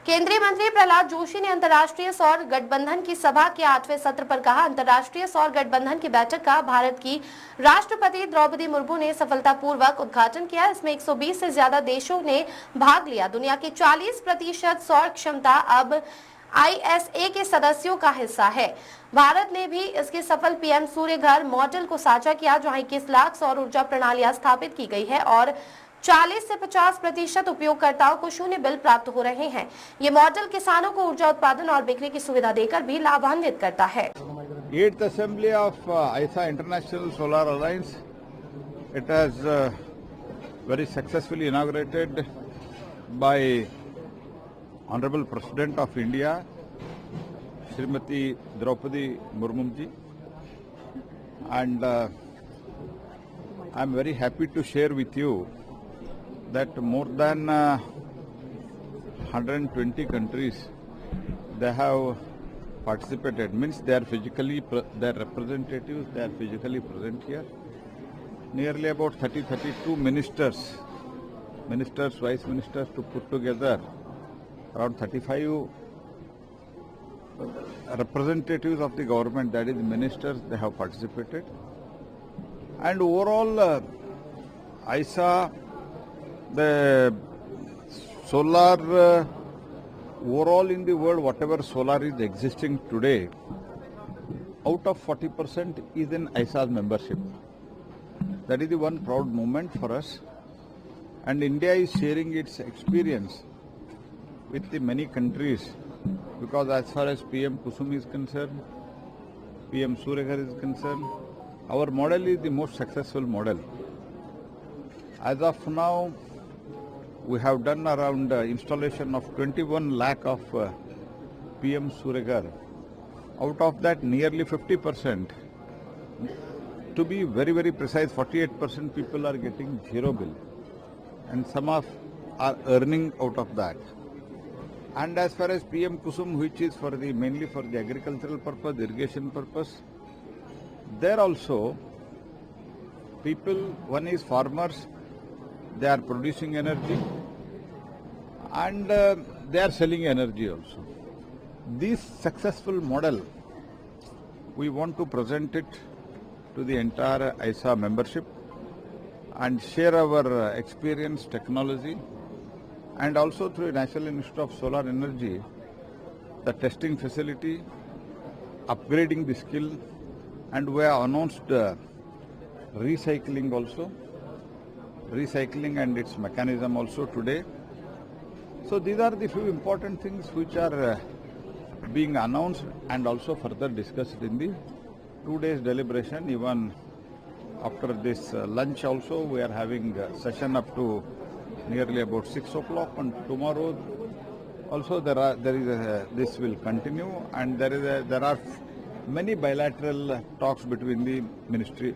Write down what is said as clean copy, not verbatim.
केंद्रीय मंत्री प्रहलाद जोशी ने अंतर्राष्ट्रीय सौर गठबंधन की सभा के 8वें सत्र पर कहा, अंतर्राष्ट्रीय सौर गठबंधन की बैठक का भारत की राष्ट्रपति द्रौपदी मुर्मू ने सफलतापूर्वक उद्घाटन किया। इसमें 120 से ज्यादा देशों ने भाग लिया। दुनिया की 40% सौर क्षमता अब ISA के सदस्यों का हिस्सा है। भारत ने भी इसके सफल पीएम सूर्य घर मॉडल को साझा किया, जहां 21 लाख सौर ऊर्जा प्रणालियां स्थापित की गई है और 40 से 50% उपयोगकर्ताओं को शून्य बिल प्राप्त हो रहे हैं। ये मॉडल किसानों को ऊर्जा उत्पादन और बिक्री की सुविधा देकर भी लाभान्वित करता है। 8th Assembly of ISA International Solar Alliance, it has very successfully inaugurated by Honorable President of India, Srimati Draupadi Murmu ji, and I am very happy to share with you that more than 120 countries they have participated. Means they are physically their representatives, they are physically present here. Nearly about 32 ministers, vice ministers, to put together around 35 representatives of the government, that is ministers, they have participated. And overall ISA, the solar overall in the world, whatever solar is existing today, out of 40% is in ISA's membership. That is the one proud moment for us. And India is sharing its experience with the many countries, because as far as PM Kusum is concerned, PM Surya Ghar is concerned, our model is the most successful model. As of now, we have done around installation of 21 lakh of PM Surya Ghar. Out of that, nearly 50%, to be very, very precise, 48% people are getting zero bill, and some are earning out of that. And as far as PM Kusum, which is for the mainly for the agricultural purpose, irrigation purpose, there also people, one is farmers, they are producing energy and they are selling energy also. This successful model, we want to present it to the entire ISA membership and share our experience, technology, and also through National Institute of Solar Energy, the testing facility, upgrading the skill, and we have announced recycling also, recycling and its mechanism also today. So these are the few important things which are being announced and also further discussed in the 2 days deliberation. Even after this lunch also, we are having a session up to nearly about 6 o'clock, and tomorrow also this will continue, and there are many bilateral talks between the ministry